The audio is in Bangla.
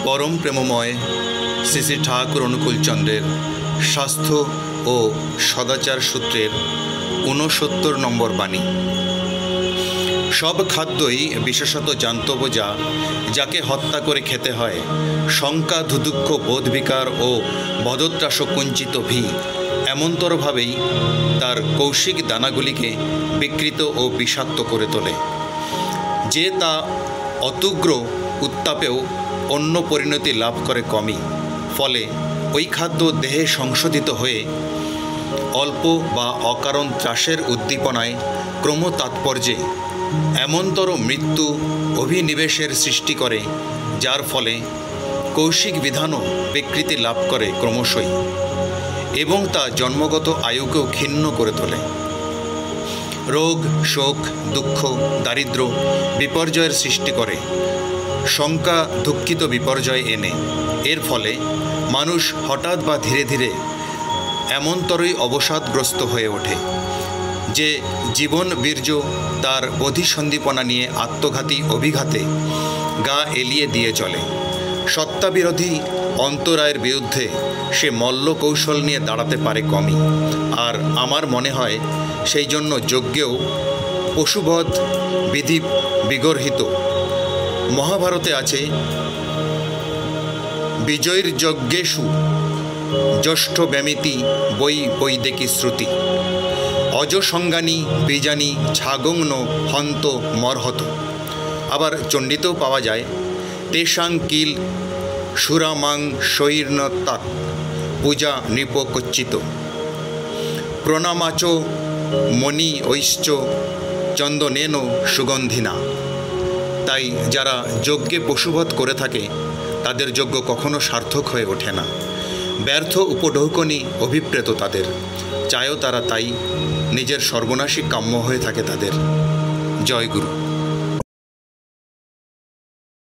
পরম প্রেমময় শ্রী শ্রী ঠাকুর অনুকূলচন্দ্রের স্বাস্থ্য ও সদাচার সূত্রের ৬৯ নম্বর বাণী। সব খাদ্যই বিশেষত জান্তব যাকে হত্যা করে খেতে হয়, শঙ্কা ধুদুক্ষ বোধবিকার ও বদত্রাস কুঞ্চিত ভি এমনতরভাবেই তার কৌশিক দানাগুলিকে বিকৃত ও বিষাক্ত করে তোলে যে তা অতুগ্র উত্তাপেও অন্য পরিণতি লাভ করে কমই। ফলে ওই খাদ্য দেহে সংশোধিত হয়ে অল্প বা অকারণ ত্রাসের উদ্দীপনায় ক্রমতাৎপর্যে এমনতর মৃত্যু অভিনিবেশের সৃষ্টি করে, যার ফলে কৌশিক বিধানও বিকৃতি লাভ করে ক্রমশই এবং তা জন্মগত আয়ুকেও ক্ষীণ করে তোলে। রোগ, শোক, দুঃখ, দারিদ্র্য বিপর্যয়ের সৃষ্টি করে, শঙ্কা দুঃখিত বিপর্যয় এনে। এর ফলে মানুষ হঠাৎ বা ধীরে ধীরে এমনতরই অবসাদগ্রস্ত হয়ে ওঠে যে জীবন বীর্য তার বোধিসন্দীপনা নিয়ে আত্মঘাতী অভিঘাতে গা এলিয়ে দিয়ে চলে। সত্তাবিরোধী অন্তরায়ের বিরুদ্ধে সে মল্ল কৌশল নিয়ে দাঁড়াতে পারে কমই। আর আমার মনে হয় সেই জন্য যজ্ঞেও পশুবধ বিধি বিগর্হিত। মহাভারতে আছে, বিজয়ীর যজ্ঞেষু জ্যেষ্ঠ ব্যামিতি বৈ বৈদেকী শ্রুতি অজসঙ্গানি বীজানি ছাগং হন্ত মরহত। আবার চণ্ডীতেও পাওয়া যায়, তেষাং কিল সুরামাং শৈর্ণতাৎ পূজা নৃপকচ্চিত প্রণামাচ মণি ঐশ্চ চন্দনেন সুগন্ধিনা। তাই যারা যজ্ঞে পশুবধ করে থাকে তাদের যজ্ঞ কখনো সার্থক হয়ে ওঠে না, ব্যর্থ উপঢৌকনই অভিপ্রেত তাদের। চায়ও তারা তাই নিজের সর্বনাশী কাম্য হয়ে থাকে তাদের। জয় গুরু।